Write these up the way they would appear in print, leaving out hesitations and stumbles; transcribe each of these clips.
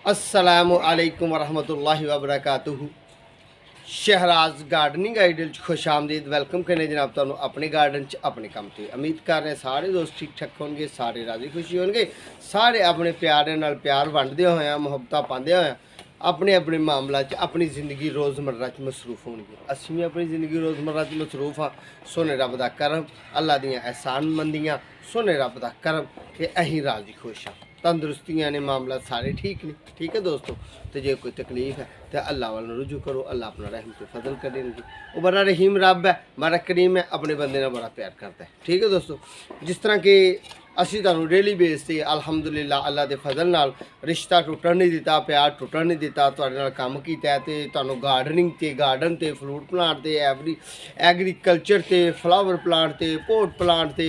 अस्सलामु अलैकुम वरहमतुल्लाहि वबरकातुहू। शहराज गार्डनिंग आइडल खुश आमदीद वेलकम करने जनाब तुहानू अपने गार्डन च अपने काम से। उम्मीद कर रहे सारे दोस्त ठीक ठाक होंगे, सारे राजी खुशी होंगे, सारे अपने प्यारे नाल प्यार वंडदे होए मुहब्बतां पांदे होए अपने अपने मामला च अपनी ज़िंदगी रोज़मर्रा च मसरूफ होंगे। असीं भी अपनी ज़िंदगी रोज़मर्रा च मसरूफ हाँ। सोने रब दा करम, अल्लाह दियां एहसानमंदियां, सोने रब दा करम कि अहीं राजी खुश हाँ। तंदुरुस्तियां ने मामला सारे ठीक ने। ठीक है दोस्तों, तो जो कोई तकलीफ है तो अल्लाह वाल रुजू करो, अल्लाह अपना रहम तो फजल करेंगे। वो बड़ा रहीम रब है, बड़ा करीम है, अपने बंदे ने बड़ा प्यार करता है। ठीक है दोस्तों, जिस तरह के असी तुहानू डेली बेस से अलहमदुलिल्लाह अल्लाह के फजल नाल रिश्ता टुटन नहीं दिता, प्यार टुटन नहीं दिता, तुहाडे नाल काम कीता है। तो तुहानू गार्डनिंग ते गार्डन ते फ्रूट प्लांट ते एग्रीकल्चर ते फ्लावर प्लांट ते पोट प्लांट ते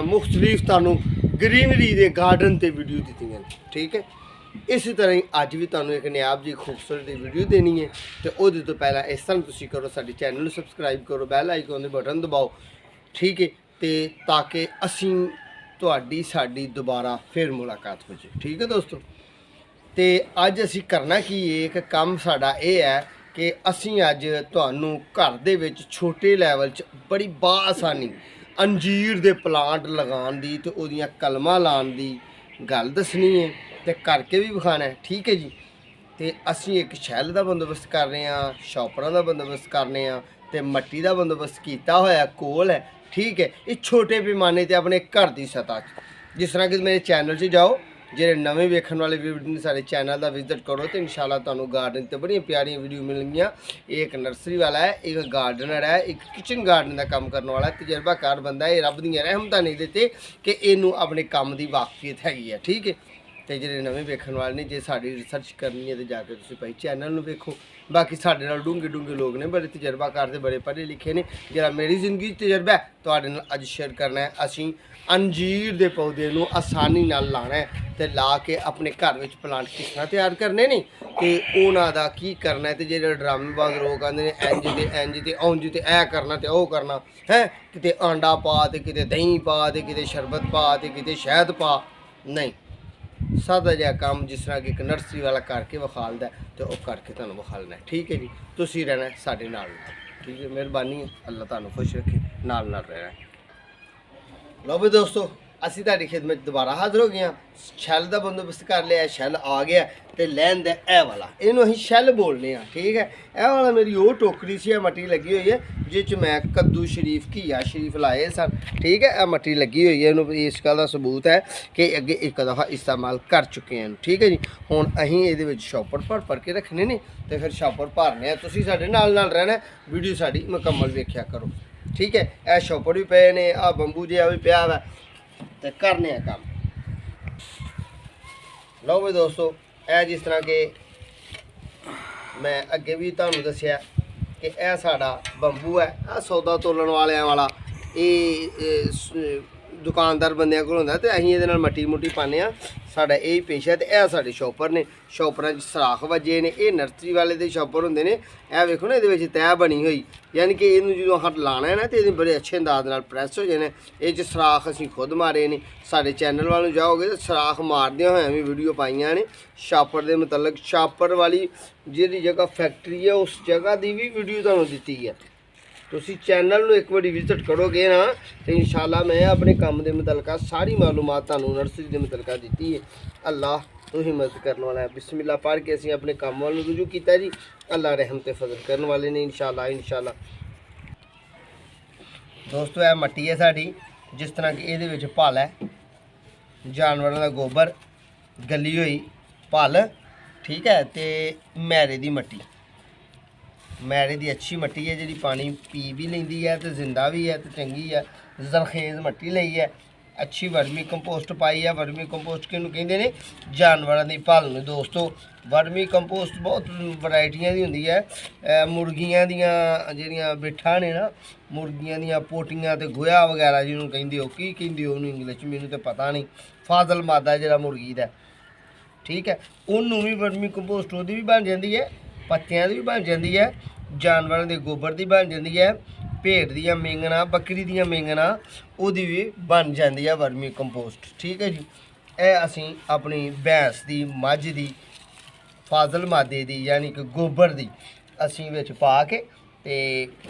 मुख्तलिफ तुहानू ग्रीनरी दे गार्डन ते वीडियो दित्तियां। ठीक है, इस तरह ही अज भी तुहानू एक नायाब जी खूबसूरत वीडियो देनी है। तो वो तो पहला इस तरह तुसीं करो, साडे चैनल सबसक्राइब करो, बैल आइकन दे बटन दबाओ। ठीक है, तो ताकि असीं तुहाडी साडी दोबारा फिर मुलाकात हो जाए। ठीक है दोस्तों, तो अज असीं करना की एक काम साडा यह है कि असीं अज तुहानू घर दे विच छोटे लैवल च बड़ी बाआसानी अंजीर दे प्लांट लगाउण दी ते ओहदियां कलमां लाउण दी गल दसनी है ते करके भी विखाना है। ठीक है जी, तो असीं एक शैल का बंदोबस्त कर रहे हैं, शॉपरां का बंदोबस्त कर रहे हैं, तो मट्टी का बंदोबस्त किया होया कोल है। ठीक है, ये छोटे पैमाने ते अपने घर की सतह जिस तरह कि मेरे चैनल से जाओ, जो नवे वेखन वाले वीडियो सारे चैनल का विजिट करो तो इंशाल्लाह तुहानू गार्डन तो बड़ी प्यारी वीडियो मिलणगियां। एक नर्सरी वाला है, एक गार्डनर है, एक किचन गार्डन का काम करने वाला तजर्बाकार बंदा है। रब दी रहमत नहीं देते कि इनू अपने काम की वाकफियत हैगी है। ठीक है, तो जो नवे वेखन वाले ने, जो साड़ी रिसर्च करनी है तो जाके तुसीं भाई चैनल में वेखो। बाकी साढ़े नाल डूंगे डूंगे लोग ने, बड़े तजर्बाकार ते बड़े पढ़े लिखे ने। जरा मेरी जिंदगी तजर्बा है तुहाडे नाल अज शेयर करना है। असीं अंजीर के पौधे नूं आसानी नाल लाना है, तो ला के अपने घर में प्लांट किस तरह तैयार करने ने, तो उन्हां दा की करना है। तो जो ड्रामेबाज लोग आते हैं इंज ते इंज ते उंज ते ऐ करना ते ओह करना है, किते आंडा पा ते किते दही पा ते किते शरबत पा ते किते शहद पा, नहीं सादा जिहा काम जिस तरह कि एक नर्सरी वाला करके विखालदा है तो वह करके तुहानू विखालना है। ठीक है जी, तुसीं रहना है साडे नाल। ठीक है, मेहरबानी है, अल्लाह तुहानू खुश रखे, नाल नाल रहना है। लो भी दोस्तों, असी तुहाडी खिदमत दोबारा हाजिर हो गए। शैल का बंदोबस्त कर लिया, शैल आ गया तो लैन द ए वाला, इनू असीं शैल बोलने हैं। ठीक है, ए वाला मेरी वो टोकरी सी मट्टी लगी हुई है जिस मैं कद्दू शरीफ घीया शरीफ लाए सन। ठीक है, यह मट्टी लगी हुई है, इनू इस गल का सबूत है कि अगे एक दफ़ा इस्तेमाल कर चुके हैं। ठीक है जी, हुण असीं इहदे विच शॉपर भर के रखने ने तो फिर शॉपर भरने आ। तुसीं साडे नाल रहना, वीडियो साडी मुकम्मल वेख्या करो। ठीक है, यह शॉपर भी पे ने, आ बंबू जिहा भी पिया वा, तो करने काम। लो भाई दोस्तों, यह जिस तरह के मैं अगे भी तुहानू दसिया कि यह साडा बंबू है, आ सौदा तोलन वाला ये दुकानदार बंद को होंगे, तो असीं ये मट्टी मुट्टी पाने। साडा यही पेशा है। तो यह साडे शॉपर ने, शॉपरां च सराख वजे ने, ये नर्सरी वाले दे शॉपर होंदे ने। यह वेखो ना, ये तह बनी हुई, यानी कि इनू जो हट लाना है ना तो ये बड़े अच्छे अंदाज नाल प्रैस हो जाने। ये सराख असीं खुद मारे ने, साडे चैनल वालों जाओगे तो सराख मारदे होए भी वीडियो पाइयां ने शापर के मतलब। शापर वाली जिहड़ी जगह फैक्ट्री है उस जगह की भी वीडियो तुहानू दित्ती है। तुसीं चैनल में एक बार विजिट करोगे ना तो इंशाल्लाह मैं अपने काम के मुतलक सारी मालूमात तुहानू नर्सरी के मुतलक दी है। अल्लाह तो ही मदद करने वाला है। बिस्मिल्लाह पढ़ के असीं अपने काम वाल रुजू किया जी, अल्लाह रहम ते फजल करने वाले ने इंशाल्लाह। दोस्तों, यह मट्टी है साड़ी, जिस तरह कि ये भल है, जानवरों का गोबर, गली हुई भल। ठीक है, तो मैरे की मट्टी, मैरे की अच्छी मट्टी है जी, पानी पी भी लेंदी है तो जिंदा भी है तो चंगी है। जरखेज़ मट्टी लई है, अच्छी वर्मी कंपोस्ट पाई है। वर्मी कंपोस्ट किनू कहते हैं? जानवरों की भल में। दोस्तों, वर्मी कंपोस्ट बहुत वरायटियां दी होंदी है। मुर्गियां दियां जिहड़ियां बिठा ने ना, मुर्गियां दियां पोटियां ते गोया वगैरह जिन्होंने कहते हो, की कहते हो इंग्लिश च मैनूं तो पता नहीं। फाजल मादा जिहड़ा मुर्गी दा, ठीक है, उन्होंने भी वर्मी कंपोस्ट वो भी बन जाती है, पत्तियां की भी बन जाती है, जानवरों के गोबर की बन जाती है, भेड़ दियां मेंगना, बकरी दियां मेंगना उहदी भी बन जाती है वर्मी कंपोस्ट। ठीक है जी, यह असीं अपनी भैंस की, मझ की ਫਾਜ਼ਲ ਮਾਦੇ ਦੀ ਯਾਨੀ ਕਿ ਗੋਬਰ ਦੀ ਅਸੀਂ ਵਿੱਚ ਪਾ ਕੇ ਤੇ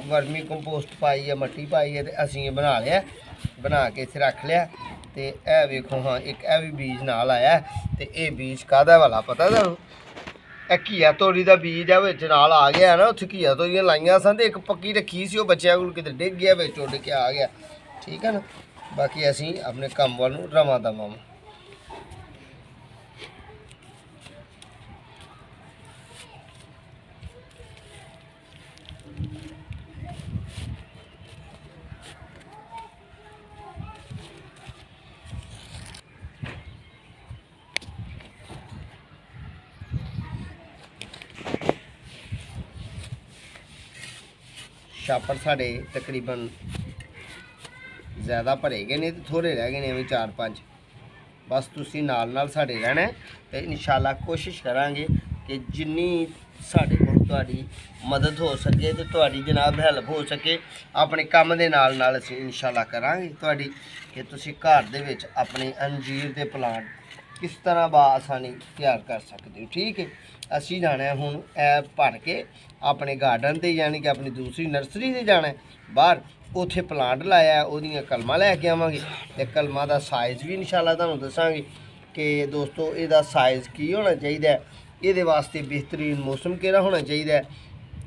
ਵਰਮੀ ਕੰਪੋਸਟ ਪਾਈ ਹੈ, ਮਿੱਟੀ ਪਾਈ ਹੈ ਤੇ ਅਸੀਂ ਇਹ ਬਣਾ ਲਿਆ, ਬਣਾ ਕੇ ਇੱਥੇ ਰੱਖ ਲਿਆ। ਤੇ ਇਹ ਵੇਖੋ ਹਾਂ ਇੱਕ ਇਹ ਵੀ ਬੀਜ ਨਾਲ ਆਇਆ ਤੇ ਇਹ ਬੀਜ ਕਾਹਦਾ ਵਾਲਾ ਪਤਾ ਤੁਹਾਨੂੰ? ਇਹ ਘੀਆ ਤੋਰੀ ਦਾ ਬੀਜ ਆ ਵਿੱਚ ਨਾਲ ਆ ਗਿਆ ਨਾ। ਉੱਥੇ ਘੀਆ ਤੋਰੀਆਂ ਲਾਈਆਂ ਸਨ ਤੇ ਇੱਕ ਪੱਕੀ ਰੱਖੀ ਸੀ, ਉਹ ਬੱਚਿਆਂ ਕੋਲ ਕਿਤੇ ਡਿੱਗ ਗਿਆ, ਵਿੱਚ ਉੱਡ ਕੇ ਆ ਗਿਆ। ਠੀਕ ਹੈ ਨਾ। ਬਾਕੀ ਅਸੀਂ ਆਪਣੇ ਕੰਮ ਵੱਲ ਨੂੰ ਰਵਾਂ ਦਵਾਂ। ਛਾਪੜ ਸਾਡੇ ਤਕਰੀਬਨ ज़्यादा भरे गए ने तो थोड़े रह गए ने 4-5। बस तुसी नाल नाल साडे रहना तो इंशाल्लाह कोशिश करांगे कि जिन्नी साडे कोल तुहाडी मदद हो सके तो तुहाडी जनाब हेल्प हो सके अपने काम दे नाल नाल असीं इंशाल्लाह करांगे तुहाडी कि तुसी घर दे विच अपने अंजीर दे प्लांट किस तरह बआसानी तैयार कर सकते हो। ठीक है। असीं जाना है हुण ऐ भर के अपने गार्डन ते यानी कि अपनी दूसरी नर्सरी ते जाना है बाहर, उत्थे प्लांट लाया ओहदियां कलमां लैके आवांगे ते कलमां दा साइज़ भी इंशाल्लाह तुहानूं दस्सांगे कि दोस्तों इहदा साइज़ की होना चाहिए, इहदे वास्ते बेहतरीन मौसम केड़ा होना चाहिए,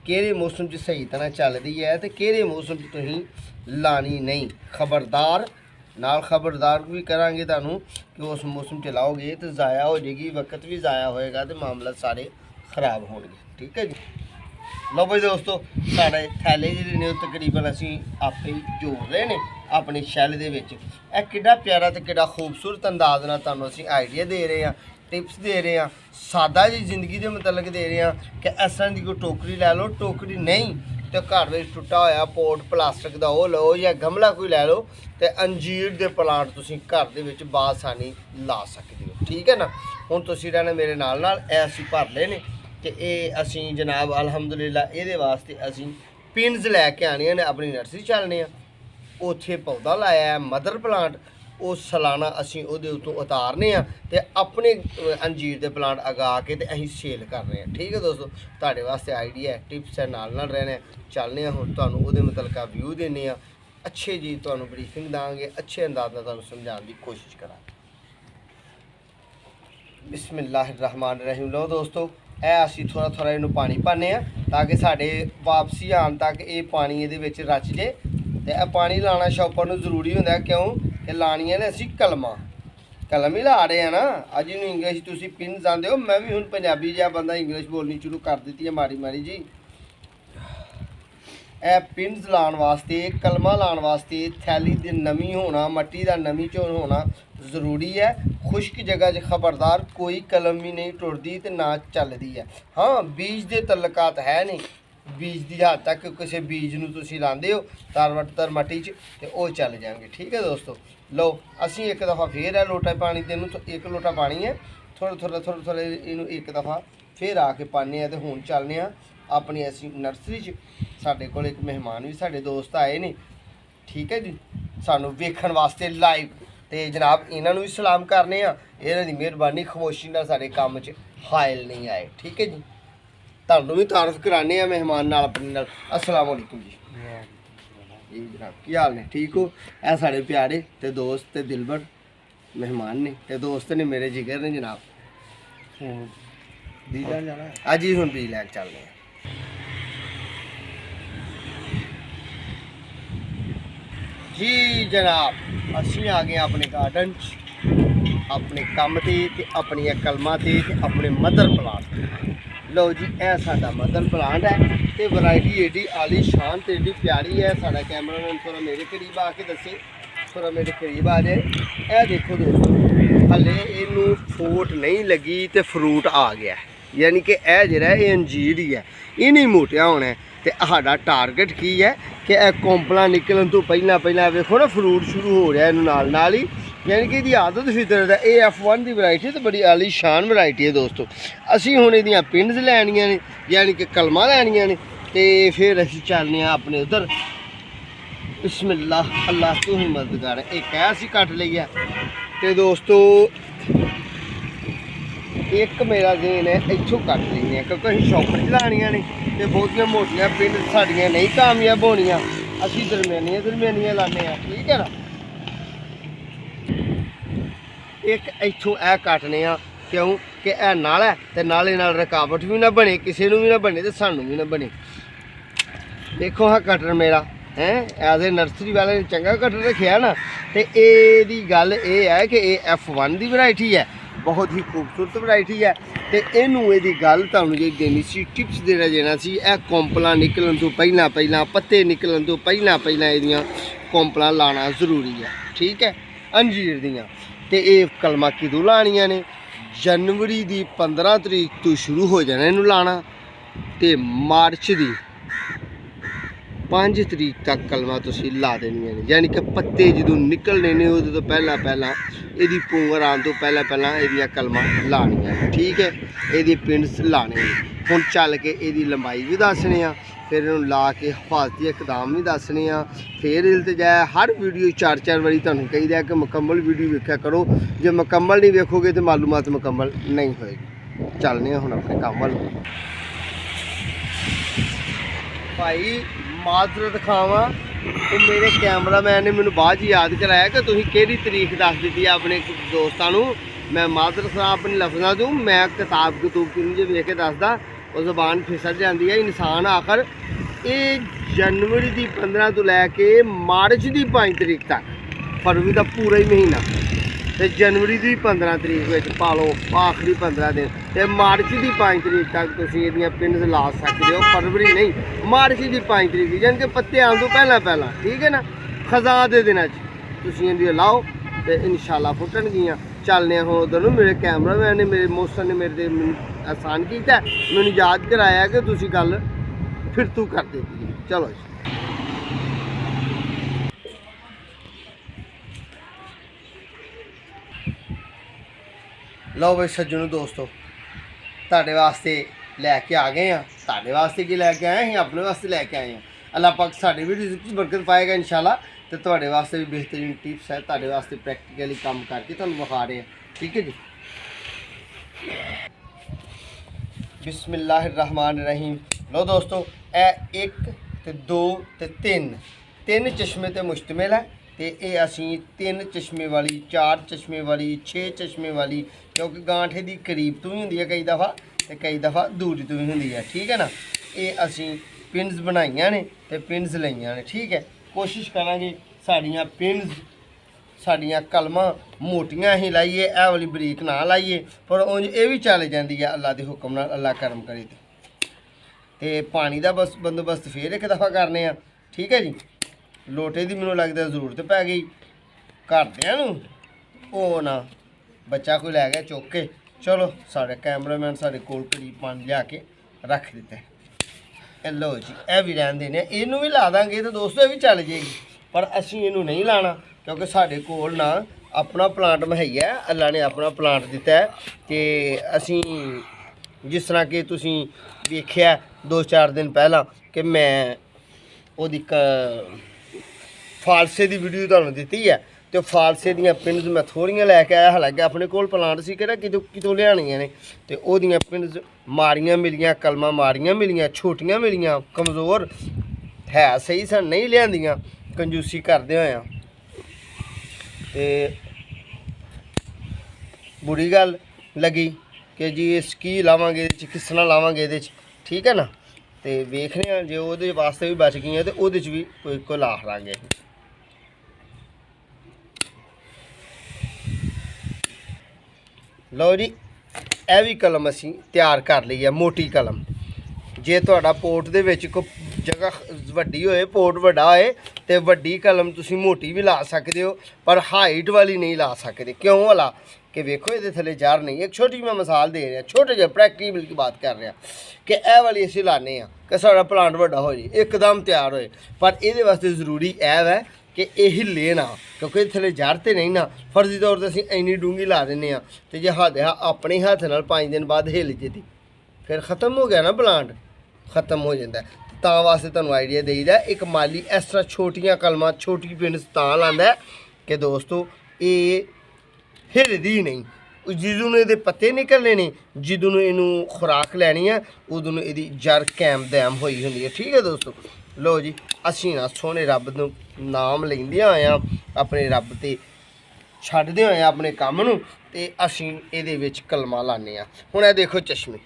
किहड़े मौसम च सही तरह चलदी है ते किहड़े मौसम च तुसीं लानी नहीं। खबरदार नाल खबरदार भी करांगे तुहानूं कि उस मौसम च लाओगे तो ज़ाया हो जाएगी, वक्त भी ज़ाया होएगा तो मामला सारे खराब होणगे। ठीक है जी। लो भाई दोस्तों साढ़े थैले जिहड़े ने तकरीबन असीं आपे ही जोड़ रहे ने अपनी शैल दे विच। इह किड्डा प्यारा ते किड्डा खूबसूरत अंदाज नाल तुहानूं असीं आइडिया दे रहे हैं, टिप्स दे रहे हैं, सादा जी जिंदगी के मतलब दे रहे हैं कि इस तरह की कोई टोकरी लै लो, टोकरी नहीं तो घर में टुटा होया पोट प्लास्टिक का वो लो या गमला कोई लै लो तो अंजीर के प्लांट तुसीं घर दे विच बासानी ला सकते हो। ठीक है ना। हुण तुसीं रहना मेरे नाल नाल ऐसी भर ले ने कि ये असीं जनाब अलहमदुलिल्लाह ये वास्ते असीं पिन्स लैके आने ने अपनी नर्सरी चलने उत्थे पौधा लाया है मदर प्लांट, वो सालाना असीं उहदे उत्तों उतारने ते अपने अंजीर के प्लांट अगा के ते असीं सेल कर रहे हैं। ठीक है दोस्तों, तुहाडे वास्ते आइडिया है, टिप्स है, नाल नाल रहना चलने हुण तुहानूं उहदे मुतलका व्यू देने अच्छे जी तुहानूं ब्रीफिंग दांगे, अच्छे अंदाज नाल तुहानूं समझाउण दी कोशिश करांगे। बिस्मिल्लाहिर्रहमानिर्रहीम। लो दोस्तों ए असीं थोड़ा थोड़ा इनू पानी पाने ताकि साढ़े वापसी आने तक ये पानी ये रच जाए। तो पानी लाना शॉपर नूं जरूरी होंदा, क्यों कि लानियां ने असीं कलमां कलम ही ला रहे हैं ना। अज इनू इंग्लिश तुसीं पिन जांदे हो, मैं भी हुण पंजाबी जिहा बंदा इंग्लिश बोलनी शुरू कर दी है माड़ी माड़ी जी। ए पिन्स लाने वास्ते कलमां लाने वास्ते थैली दी नमी होना, मट्टी का नमी चोन होना जरूरी है। खुश्क जगह च खबरदार कोई कलम भी नहीं टुटदी ते ना चलदी है। हाँ बीज के तल्लकात है नहीं, बीज की हद तक किसी बीज नूं तुसीं लांदे हो तर मट्टी च ते ओह चल जाएंगे। ठीक है दोस्तों। लो असीं एक दफ़ा फिर है लोटा पानी तेनू तो एक लोटा पानी है थोड़ा थोड़ा इनू एक दफ़ा फिर आके पाने तो हुण चलने अपनी असीं नर्सरी च। साडे कोल एक मेहमान भी साडे दोस्त आए ने। ठीक है जी। सानू वेखण वास्ते लाइव तो जनाब इन्हां नूं भी सलाम करने इन्हां दी मेहरबानी खमोशी नाल साडे काम च हायल नहीं आए। ठीक है जी। तुहानूं भी तारफ कराने मेहमान नाल अपने नाल। अस्सलाम वालेकुम जी। जी जनाब की हाल ने? ठीक हो? ए साढ़े प्यारे ते दोस्त ते दिलबर मेहमान ने ते दोस्त ने मेरे जिगर ने जनाब। बीज लैन जाना अज ही हुण बीज लैन चलने जी जनाब। असीं आ गए अपने गार्डन अपने कम ते अपनी कलमां ते अपने मदर प्लांट। लो जी ए साडा मदर प्लांट है तो वैरायटी एडी आली शान तो एडी प्यारी है। साडा कैमरामैन थोड़ा मेरे करीब आके दसे, थोड़ा मेरे करीब आ जाए। ए देखो दोस्तों हले इनू फोट नहीं लगी तो फ्रूट आ गया, यानी कि यह जरा ये अंजीर ही है, ये नहीं मोटिया होना है। तो साडा टारगेट की है कि कौंपला निकलन तो पहला वेखो ना फ्रूट शुरू हो रहा है नाल नाल ही, यानी कि आदत फितर है। ये F1 की वैरायटी तो बड़ी आली शान वैरायटी है दोस्तों। असी हुण इहदियां पिन्स लैनियां ने यानी कि कलमां लैनियां ने ते फिर असीं चलने अपने उधर। बिस्मिल्लाह अल्लाह तू ही मददगार है। एक असी कट लई है ते दोस्तों एक मेरा जेन है इत्थों कट लेंगे क्योंकि असीं शॉपर चलानियां ने ते बहुतियां मोटियां पिंड साडियां नहीं कामयाब होनियां, असीं दरम्यानियां लाने आ, ठीक है ना। एक इत्थों ए कटने आ क्यों कि ए नाल है ते नाले नाल रुकावट भी ना बने, किसी नूं भी ना बने ते सानूं भी ना बने। देखो हाँ कटर मेरा है एज ए नर्सरी वाले ने चंगा कटर रखिया ना, तो ये गल ये है कि ये F1 की वैरायटी है, बहुत ही खूबसूरत वैरायटी है। तो इनू ये गल तुहानूं जी देनी सी, टिप्स देना सी, कौंपलां निकलन तो पहला पत्ते निकलन तो पहला ये कौंपलां लाना जरूरी है, ठीक है। अंजीर दियाँ तो ये कलमां किदों लानियां ने, जनवरी की 15 तरीक तो शुरू हो जाना इनू लाना, तो मार्च की 5 तरीक तक कलमां तुसीं ला देनियां ने, यानी कि पत्ते जो निकलने ने उहदे तो पहला इहदी पुंगर आने तो पहला इहदियां कलमां लानियां, ठीक है। इहदे पिंड्स लाने हुण चल के इहदी लंबाई भी दसने आ, फिर इहनूं ला के हिफाजती इकदाम भी दसने आ, फिर इल्तजा हर वीडियो 4-4 वारी तुहानूं कहीदा कि मुकम्मल वीडियो वेख्या करो, जे मुकम्मल नहीं वेखोगे तो मालूमात मुकम्मल नहीं होएगी। चलने हुण अपने काम वाल भाई माजरत खावा, तो मेरे कैमरामैन ने मैंने बाद याद कराया कि तुसीं केड़ी तरीक दस दी है अपने दोस्तां नूं। मैं माजरत खां अपने लफ्ज़ां तों, मैं किताब जो वेख के दसदा वो जबान फिसल जाती है। इंसान आखिर ये जनवरी की 15 तो लैके मार्च की 5 तरीक तक, फरवरी का पूरा ही महीना, तो जनवरी की 15 तरीक में पा लो आखिरी 15 दिन, तो मार्च की 5 तरीक तक तुसीं इहदियां पिंड्स ला सकते हो। फरवरी नहीं, मार्च की 5 तरीक, यानी कि पत्ते आने तो पहला, ठीक है ना। खज़ां दे दिनां तुसीं इहदियां लाओ तो इंशाल्लाह फुटणगियां। चलने हो उधर नूं, मेरे कैमरामैन ने मेरे मौसम ने मेरे ते आसान किया, मैनूं याद कराया कि तुसीं गल फिर तू कर देती। चलो जी लो भाई सज्जनों दोस्तों, तुहाडे वास्ते लैके आ गए हैं। तुहाडे वास्ते की लैके आए हैं, अपने वास्ते लैके आए हैं। अल्लाह पाक साडी भी रिज़्क च बरकत पाएगा इंशाल्लाह। तो तुहाडे वास्ते भी बेहतरीन टिप्स है, तुहाडे वास्ते प्रैक्टिकली काम करके तुहानूं विखा रहे हैं, ठीक है जी। बिस्मिल्लाहिर्रहमानिर्रहीम। लो दोस्तों, ए 1 ते 2 ते 3 चश्मे ते मुश्तमिल है। तो ये असी 3 चश्मे वाली, 4 चश्मे वाली, 6 चश्मे वाली, क्योंकि गांठे की करीब तो भी होंगी है कई दफ़ा, तो कई दफ़ा दूरी तो भी होंगी है, ठीक है ना। ये असी पिंड्स बनाइया ने तो पिंड्स लईया ने, ठीक है। कोशिश करांगे साड़ियाँ पिंड्स साड़ियाँ कलमां मोटियां ही लाइए, ए वाली बरीक ना लाइए, पर उंज ये भी चल जाती है अल्लाह के हुक्म नाल, अल्लाह करम करे तो पानी का बस बंदोबस्त फिर एक दफ़ा करने आ, ठीक है जी। लोटे की मैनूं लगता जरूरत पै गई, घरदियां नूं ओ ना बच्चा कोई लै गया चुक के। चलो साढ़े कैमरामैन साढ़े कोल करीब पानी लिया के रख दिता है। लो जी ए भी रहन देने, इनू भी ला देंगे तो दोस्तों ये भी चल जाएगी, पर असीं इनू नहीं लाना क्योंकि साढ़े कोल ना अपना प्लांट मुहैया है, अल्लाह ने अपना प्लांट दिता है। कि असीं जिस तरह कि तुसीं वेख्या 2-4 दिन पहला कि मैं ओदी फालसे की वीडियो तुहानूं दित्ती है, तो फालसे दियां पिंड्स मैं थोड़ियां लैके आया, हालांकि अपने कोल प्लांट सी कि कितों लियानियां ने, तो ओदियां पिंड्स माड़ियां मिलियां, कलमां माड़ियां मिलियां, छोटियां मिलियां, कमज़ोर है सही सन नहीं लियांदियां कंजूसी करदे होया, ते बुरी गल लगी कि जी इस की लावांगे किस तरह लावांगे ये, ठीक है ना। तो वेखने जो वो वास्ते भी बच गई तो वो भी कोई ला लाँगे। लो जी यह भी कलम असी तैयार कर ली है, मोटी कलम। जे तुहाडा पोट दे विच कोई जगह वड्डी होए, पोट वड्डा होए तो वड्डी कलम तुसी मोटी भी ला सकते हो, पर हाइट वाली नहीं ला सकते। क्यों वाला कि वेखो ये थले जार नहीं, एक छोटी मैं मिसाल दे रहा, छोटे जे प्रैक्टिकल की बात कर रहा कि यह वाली असी लाने कि साड़ा प्लांट वड्डा हो जाए एकदम तैयार होए, पर ये वास्ते जरूरी है कि यही लेना, क्योंकि थले जड़ तो नहीं ना, फर्जी तौर पर असीं इन्नी डूंगी ला देने, तो जे हद अपने हथ नाल 5 दिन बाद हिल जाती फिर ख़त्म हो गया ना, प्लांट ख़त्म हो जाता है। तां वास्ते तुहानूं आइडिया देईदा, एक माली इस तरह छोटियां कलमां छोटी पिंड्स तां लांदा कि दोस्तों ये हिलदी नहीं, ਜਦੋਂ ਨੂੰ ਇਹਦੇ ਪੱਤੇ ਨਿਕਲਣੇ ਨੇ, ਜਦੋਂ ਨੂੰ ਇਹਨੂੰ ਖੁਰਾਕ ਲੈਣੀ ਹੈ, ਉਦੋਂ ਨੂੰ ਇਹਦੀ ਜੜ ਕਾਇਮ ਦੈਮ ਹੋਈ ਹੁੰਦੀ ਹੈ। ਠੀਕ ਹੈ ਦੋਸਤੋ, ਲੋ ਜੀ ਅਸੀਂ ਨਾ ਸੋਹਣੇ ਰੱਬ ਨੂੰ ਨਾਮ ਲੈਂਦਿਆਂ ਹੋਇਆਂ, ਆਪਣੇ ਰੱਬ ਤੇ ਛੱਡਦੇ ਹੋਏ ਆਪਣੇ ਕੰਮ ਨੂੰ, ਤੇ ਅਸੀਂ ਇਹਦੇ ਵਿੱਚ ਕਲਮਾ ਲਾਉਂਦੇ ਹਾਂ। ਹੁਣ ਇਹ ਦੇਖੋ ਚਸ਼ਮੇ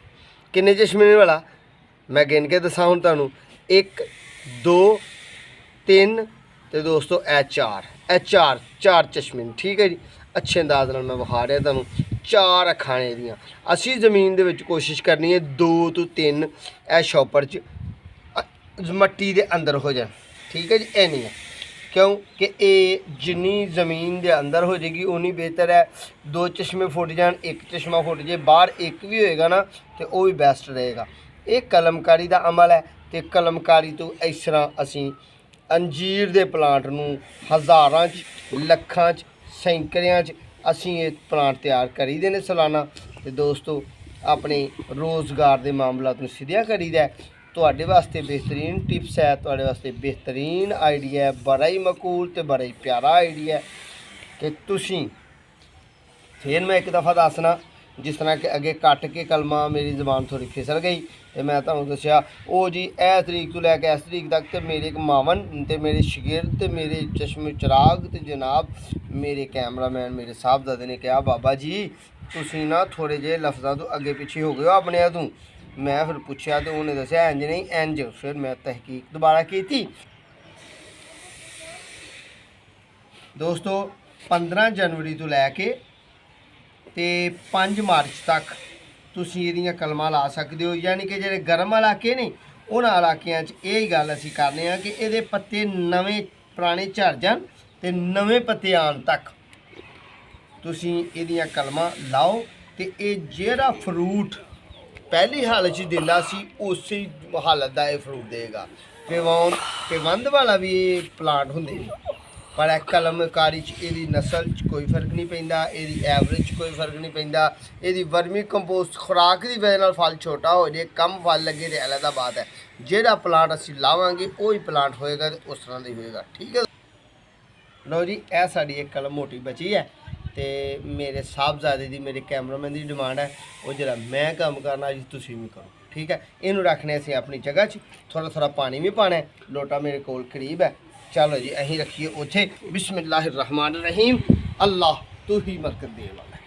ਕਿੰਨੇ ਚਸ਼ਮੇ ਨੇ ਵਾਲਾ, मैं गिन के दसा हूँ तुहानू 1 2 3 तो दोस्तों ए चार चश्मे ने। ठीक है जी, अच्छे अंदाज नाल मैं विखा रहा तुहानू 4 अखां ने इहदियां। असीं ज़मीन दे विच कोशिश करनी है 2 तो 3 ए शॉपर च मट्टी दे अंदर हो जाए। ठीक है जी, ए नहीं है क्यों कि ये जिन्नी ज़मीन के अंदर हो जाएगी उन्नी बेहतर है। 2 चश्मे फुट जान, 1 चश्मा फुट जाए, बाहर एक भी होएगा ना तो वह भी बेस्ट रहेगा। ये कलमकारी का अमल है। तो कलमकारी तो इस तरह असी अंजीर के प्लांट नूं हज़ारां लखां सैकड़ियां असी ये प्लांट तैयार करी दे ने सालाना। तो दोस्तों अपने रोज़गार के मामलों नूं सीधा करीदा है। तुहाडे वास्ते बेहतरीन टिप्स है, तुहाडे वास्ते बेहतरीन आइडिया है, बड़ा ही मकूल तो बड़ा ही प्यारा आइडिया है कि तुसीं फिर मैं एक दफ़ा दसना। जिस तरह कि अगे कट के कलमा मेरी जबान थोड़ी फिसल गई तो मैं तुहानूं दस्सिया ओ जी इस तरीक तो लैके इस तरीक तक तो मेरे एक मावन तो मेरे शगिर्द तो मेरे चश्मे चिराग तो जनाब मेरे कैमरामैन मेरे साहबजादे ने कहा बाबा जी तुसीं ना थोड़े जे लफ्ज़ों तो अगे पिछे हो गए हो अपने तों। मैं फिर पूछा तो उन्हें दस्सिया इंज नहीं इंज। फिर मैं तहकीक दोबारा की। दोस्तों 15 जनवरी तो लैके तो 5 मार्च तक तुसीं इहदियां कलमां ला सकदे हो। यानी कि जिहड़े गर्म इलाके ने उन्हां इलाकिਆਂ 'ਚ ਇਹ ਗੱਲ ਅਸੀਂ करने आ कि ਇਹਦੇ पत्ते नवें पुराने झड़ जान ते नवें पत्ते आउण तक तुसीं इहदियां कलमां लाओ। तो ये जिहड़ा फ्रूट पहली हालत 'ਚ दिंदा सी उस हालत का यह फ्रूट देगा। पेवंद वाला भी ये प्लांट हुंदे पर कलमकारी इसकी नस्ल कोई फर्क नहीं पैंदा, इसकी एवरेज कोई फर्क नहीं पैंदा। इसकी वर्मी कंपोस्ट खुराक की वजह नाल फल छोटा हो जाए कम फल लगे तो अलग बात है। जिहड़ा प्लांट असीं लावांगे वही प्लांट होएगा तो उस तरह का होएगा। ठीक है लो जी, यह साड़ी एक कलम मोटी बची है तो मेरे साहबजादे की मेरे कैमरामैन की डिमांड है वो जरा मैं काम करना जी तुसीं भी करो। ठीक है, इनू रखने असीं अपनी जगह च थोड़ा थोड़ा पानी भी पाना है। लोटा मेरे कोल करीब है। चलो जी अहीं रखिए उथे। बिस्मिल्लाहिर्रहमानिर्रहीम। अल्लाह तू ही बरकत दे वाला।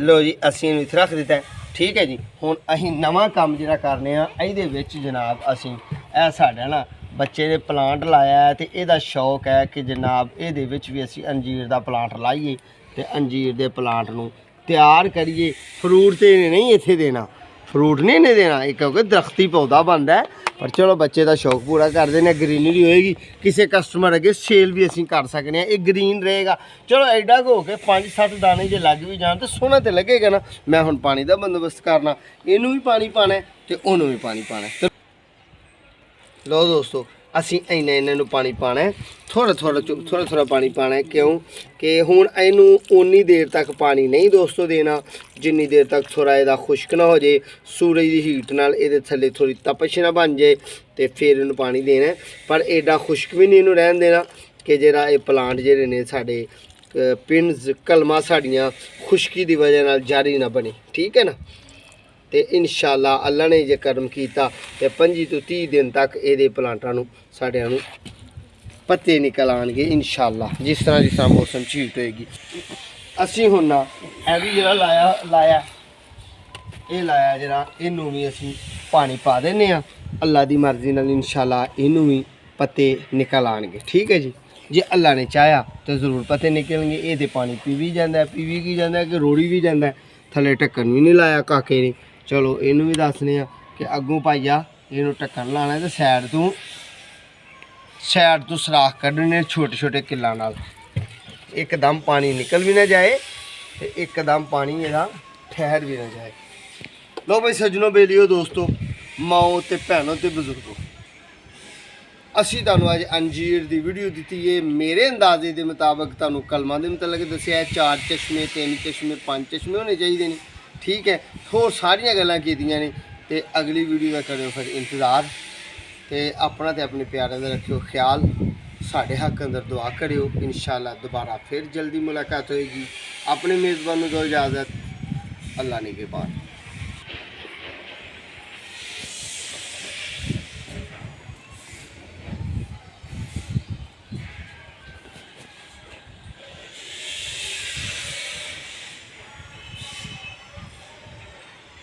लो जी असीं इनू इत्थे रख दिता है। ठीक है जी, हुण अहीं नवां काम जिहड़ा करने आ इहदे विच जनाब असीं ए साडा ना बच्चे ने प्लांट लाया है तो इहदा शौक है कि जनाब इहदे विच भी असीं अंजीर दा प्लांट लाइए तो अंजीर दे प्लांट नूं तैयार करिए। फ्रूट तो नहीं इत्थे देना, फ्रूट नहीं इन्हें देना, एक क्योंकि दरख्ती पौधा बनता है। पर चलो बच्चे का शौक पूरा कर देने, ग्रीनरी होएगी, किसी कस्टमर अगे सेल भी असीं कर सकते हैं। ये ग्रीन रहेगा। चलो एडा हो के 5-7 दाने जो लग भी जान तो सोहना तो लगेगा ना। मैं हुण पानी का बंदोबस्त करना, इनू भी पानी पाना है तो उन्होंने भी पानी पाना है। लो दोस्तों असीं इन्हों पानी पाना है, थोड़ा थोड़ा पानी पाना है। क्यों कि हुण इनू उन्नी देर तक पानी नहीं दोस्तों देना जिन्नी देर तक थोड़ा इहदा खुश्क ना हो जाए, सूरज की हीट नाल इहदे थल्ले थोड़ी तपश ना बन जाए तो फिर इनू पानी देना है। पर एडा खुश्क भी नहीं इनू रहन देना कि जिहड़ा ये प्लांट जिहड़े ने साडे पिन्स कलमां साड़ियां खुश्की की वजह नाल जारी ना बने। ठीक है ना। तो इंशाअल्लाह अल्लाह ने जे कर्म किया तो 25 तो 30 दिन तक ये प्लांटां नूं साडियां नूं पत्ते निकल आएंगे इंशाअल्लाह। जिस तरह मौसम हीट होएगी। असीं हुण ना यह भी जिहड़ा लाया ये लाया जिहड़ा इनू भी असीं पानी पा देने आ। अल्लाह की मर्जी नाल इंशाअल्लाह इनू भी पत्ते निकल आएंगे। ठीक है जी, जे अल्लाह ने चाहा तो जरूर पत्ते निकलेंगे। ये तो पानी पी भी जाता है, कि रोड़ी भी जाता है, थले ढक्कन भी नहीं लाया काके ने। चलो इनू भी दसने कि अगों भाईया इनू ढक्कन लाना है तो सैड तो सराख कड्ढने छोटे छोटे किल्लां नाल, एकदम पानी निकल भी ना जाए तो एकदम पानी इहदा ठहर भी ना जाए। लो भाई सज्जनों बेलियो दोस्तों माओ ते भैनों ते बजुर्गों, असी तुहानूं अज अंजीर की वीडियो दी है। मेरे अंदाजे के मुताबिक तुहानूं कलमां दे मतलब दस्सिया 4 चश्मे 3 चश्मे 5 चश्मे होने चाहिए ने। ठीक है, होर सारियां गल्लां कीतियां ने। तो अगली वीडियो का करो फिर इंतज़ार। ਤੇ ਆਪਣਾ ਤੇ ਆਪਣੇ ਪਿਆਰਿਆਂ ਦਾ ਰੱਖਿਓ ਖਿਆਲ। ਸਾਡੇ ਹੱਕ ਅੰਦਰ ਦੁਆ करियो। इंशाअल्लाह दोबारा फिर जल्दी मुलाकात होएगी। अपने मेज़बान को दो इजाज़त। अल्लाह ने के बाद।